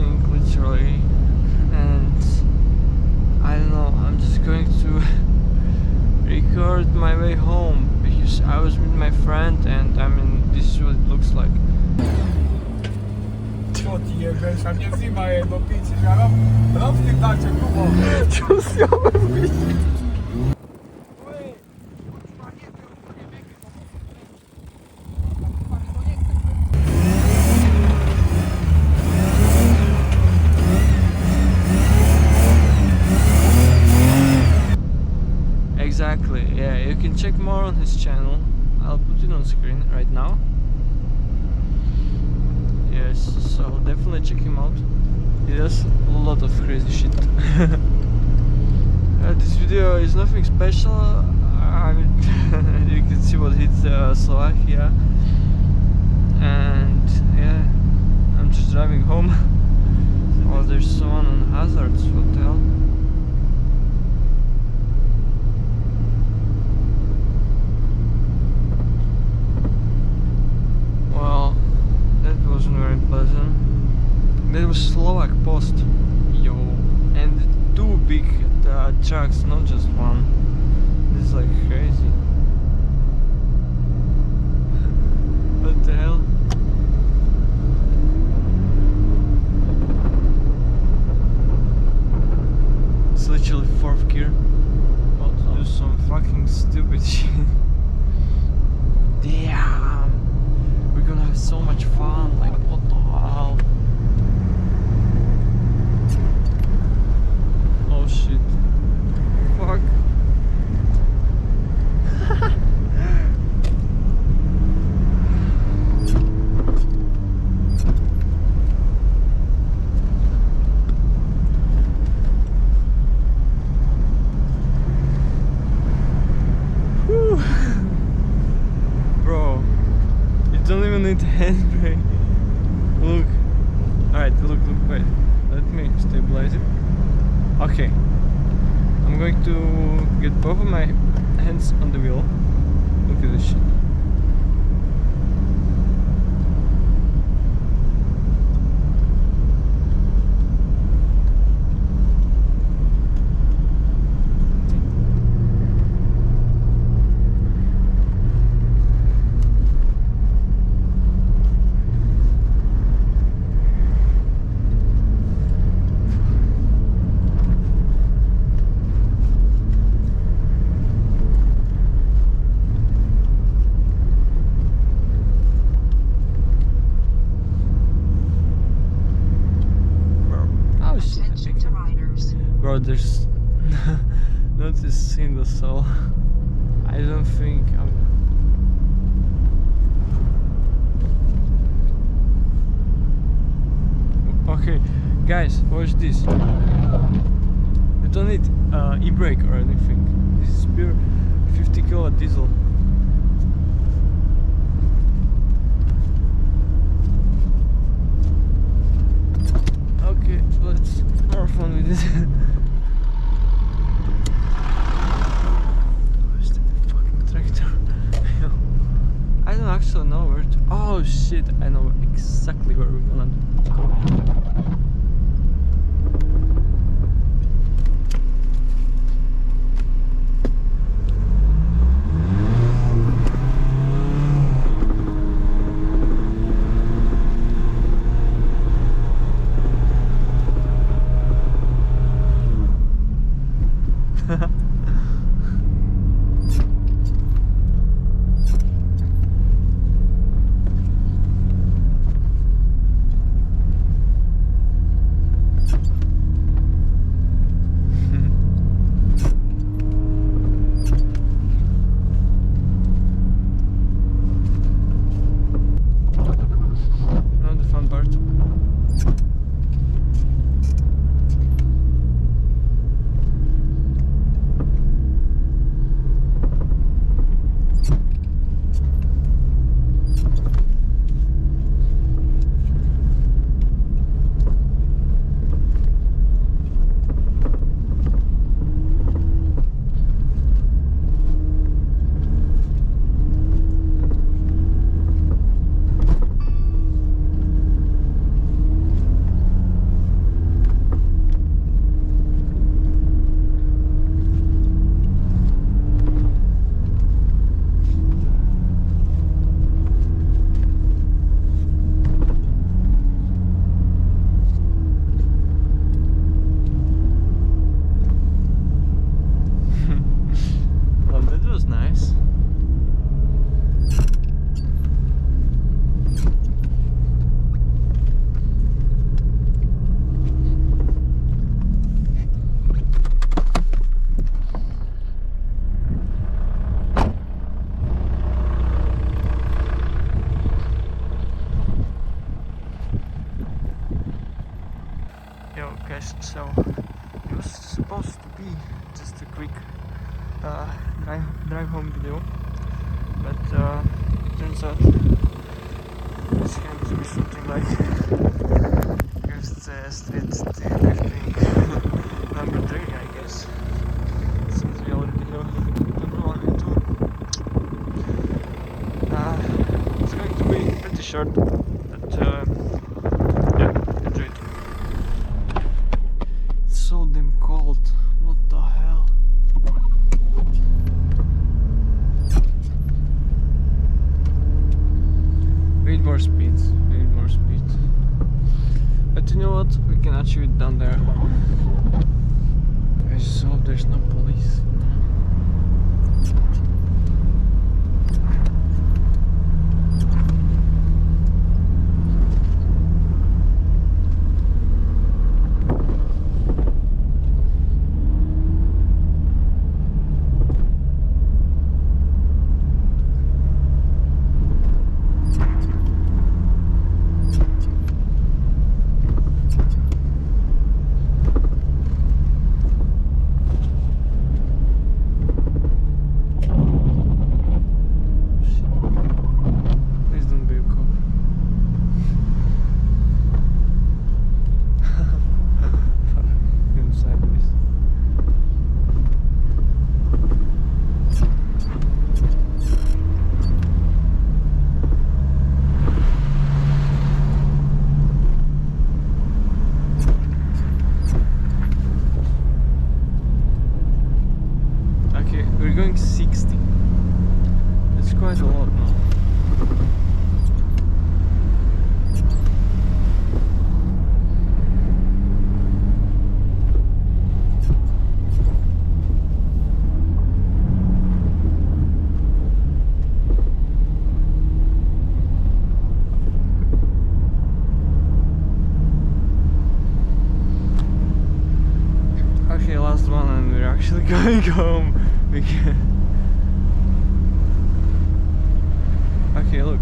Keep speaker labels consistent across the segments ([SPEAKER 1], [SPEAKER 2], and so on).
[SPEAKER 1] walking literally, and I don't know, I'm just going to record my way home because I was with my friend, and I mean, this is what it looks like.
[SPEAKER 2] Co ti jebesz, a mnie wzywa jedno picie, że rozpierdalcie grubo.
[SPEAKER 1] Exactly, yeah, you can check more on his channel. I'll put it on screen right now. Yes, so definitely check him out. He does a lot of crazy shit. This video is nothing special. I mean, you can see what hit Slovakia, and yeah, I'm just driving home. Oh, there's someone on hazards. What the hell? Well, that wasn't very pleasant. That was Slovak post, yo, and two big trucks, not just one. This is like crazy. What the hell? It's literally fourth gear. About to do some fucking stupid shit. Damn! We're gonna have so much fun, like what the hell? Oh shit. Fuck. Whew. Bro, you don't even need handbrake. Look. Alright, look, wait. Let me stabilize it. Okay. I'm going to get both of my hands on the wheel. Look at this shit. Bro, there's not a single soul. I don't think I'm... Okay, guys, watch this. You don't need e-brake or anything. This is pure 50 kilowatt diesel. Okay, let's more fun with this. Where's the fucking tractor? I don't actually know where to... Oh shit, I know exactly where we're gonna go. Yo guys, so it was supposed to be just a quick drive home video, but turns out it's going to be something like street drifting number 3, I guess, since we already know number 1 and 2. It's going to be pretty short, but yeah, enjoy it. It's so damn cold, what the hell. We need more speed, but you know what, we can achieve it down there. I just hope there's no police. We're going 60. It's quite a lot now. Okay, last one and we're actually going home. Okay, look.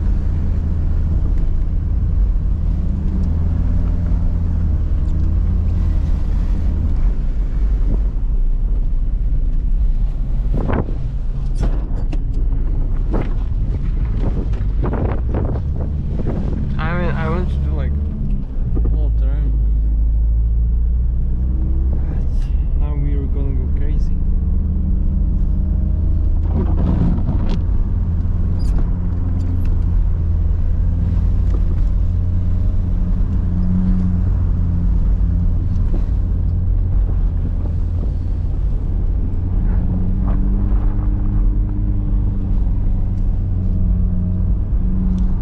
[SPEAKER 1] I mean, I want to do like all terrain. But now we are gonna go crazy.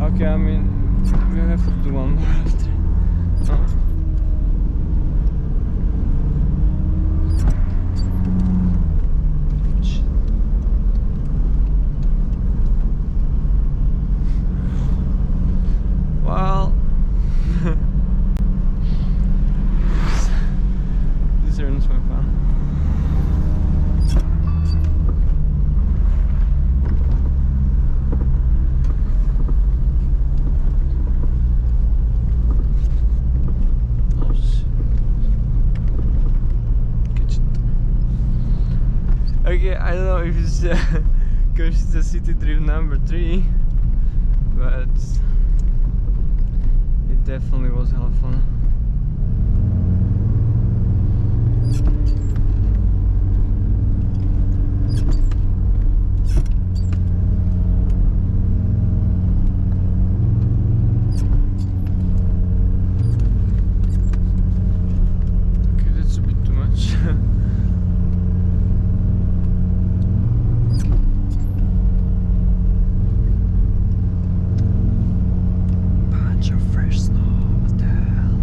[SPEAKER 1] Okay, I mean, we have to do one more after. No? Well, this ruins my fun. Okay, I don't know if it's Kosice city trip number 3, but it definitely was hella fun. Okay, that's a bit too much. Fresh snow, what the hell?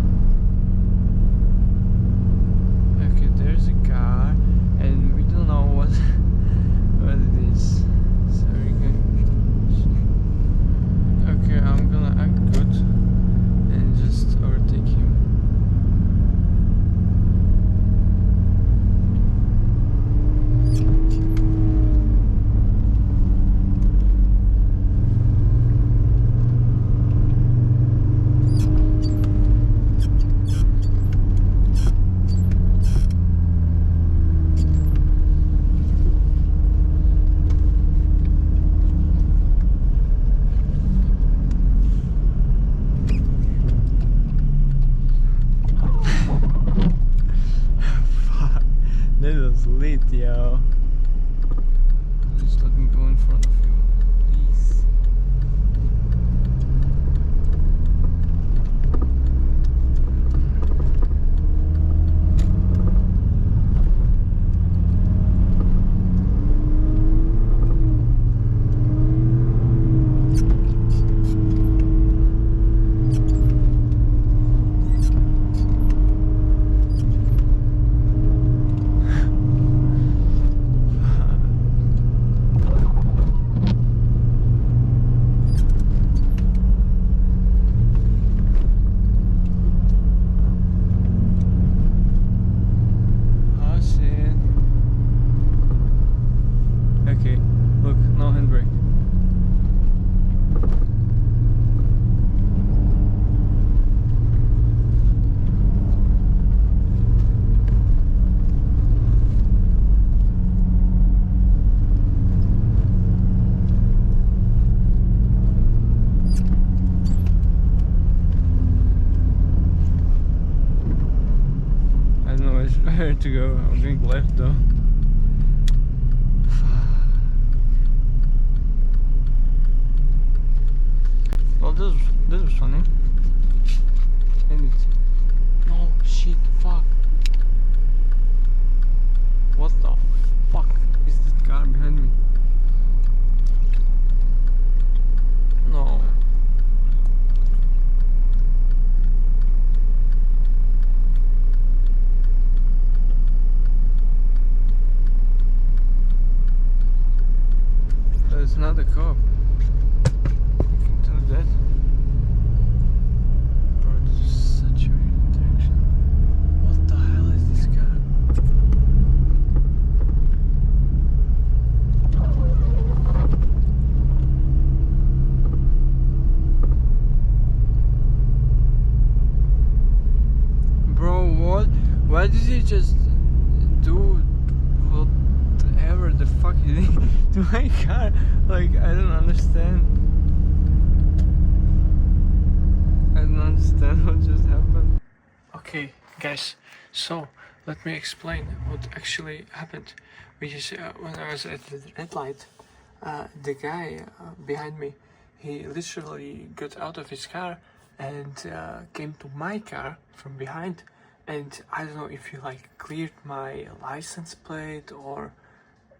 [SPEAKER 1] was lit, yo. Just let me go in front of you, please. Okay, look, no handbrake. I don't know where to go. I'm going left though. Well, this was funny. And it. No shit, fuck. What the fuck is that car behind me? No. There's not a cop. That. Bro, this is such a weird interaction. What the hell is this car? Bro, what? Why did he just do whatever the fuck he did to my car? Like, I don't understand. I don't understand what just happened. Okay, guys, so let me explain what actually happened. Because when I was at the red light, the guy behind me, he literally got out of his car and came to my car from behind. And I don't know if he like cleared my license plate or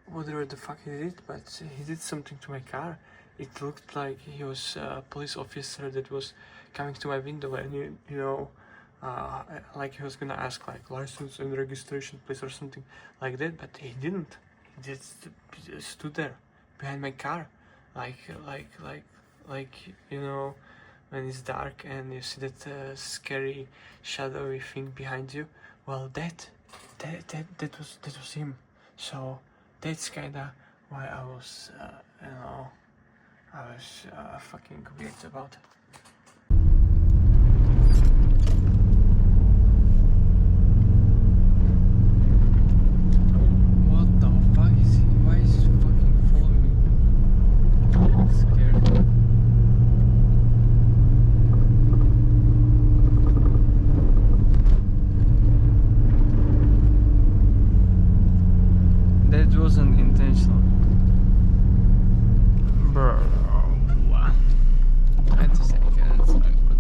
[SPEAKER 1] whatever the fuck he did, but he did something to my car. It looked like he was a police officer that was coming to my window, and you know, like he was gonna ask like license and registration please or something like that, but he didn't. He just stood there behind my car, like you know, when it's dark and you see that scary shadowy thing behind you. Well, that was him. So that's kinda why I was, you know, I was fucking weird about it. What the fuck is he? Why is he fucking following me? I'm scared. That wasn't intentional. Bro. I had to say but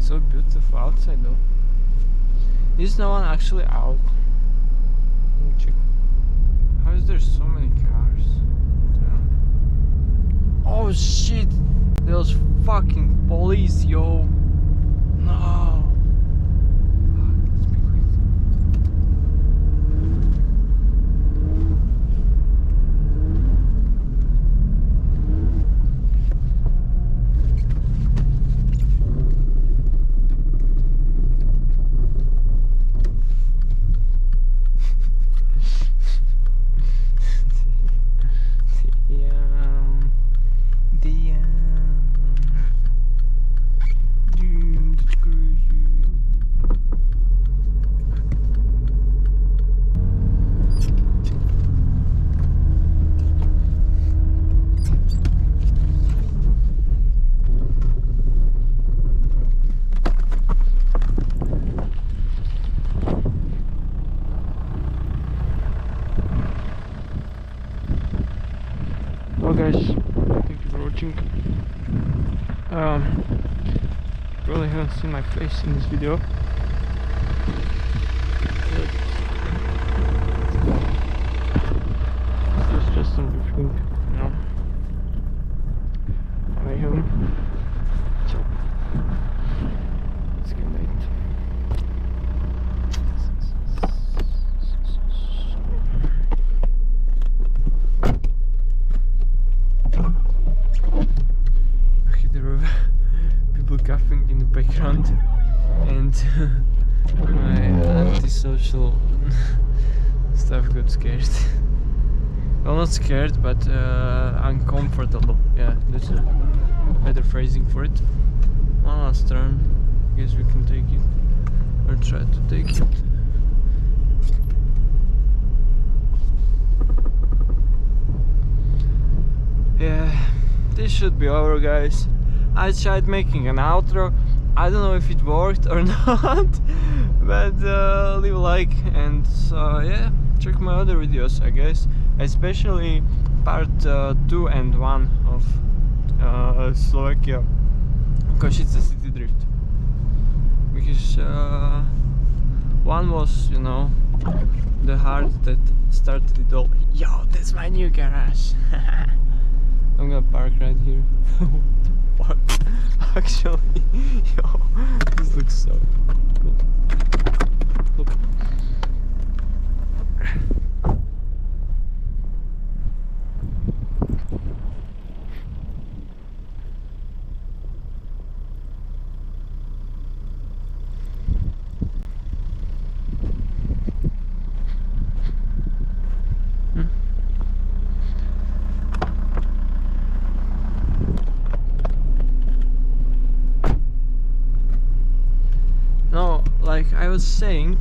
[SPEAKER 1] so beautiful outside though. Is no one actually out? Let me check. How is there so many cars? Oh shit! Those fucking police, yo! No! Fuck, let's be quick. seen my face in this video. It's just everything, you know. Way home. It's getting late. Okay, there were people coughing in the background, and my antisocial stuff got scared. Well, not scared, but uncomfortable. Yeah, that's a better phrasing for it. One last turn. I guess we can take it, or try to take it. Yeah, this should be over, guys. I tried making an outro. I don't know if it worked or not, but leave a like, and yeah, check my other videos, I guess, especially part 2 and 1 of Slovakia, Kosice city drift, because one was, you know, the heart that started it all. Yo, that's my new garage. I'm gonna park right here. Park. Actually, yo, this looks so cool. Look. No, like I was saying,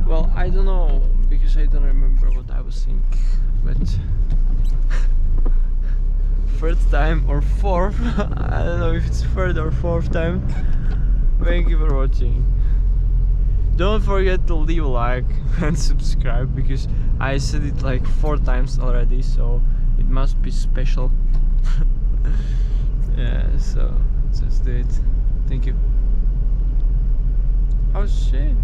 [SPEAKER 1] well, I don't know, because I don't remember what I was saying, but third time or fourth, I don't know if it's third or fourth time. Thank you for watching. Don't forget to leave a like and subscribe, because I said it like 4 times already, so it must be special. Yeah, so just do it. Thank you. Oh shit.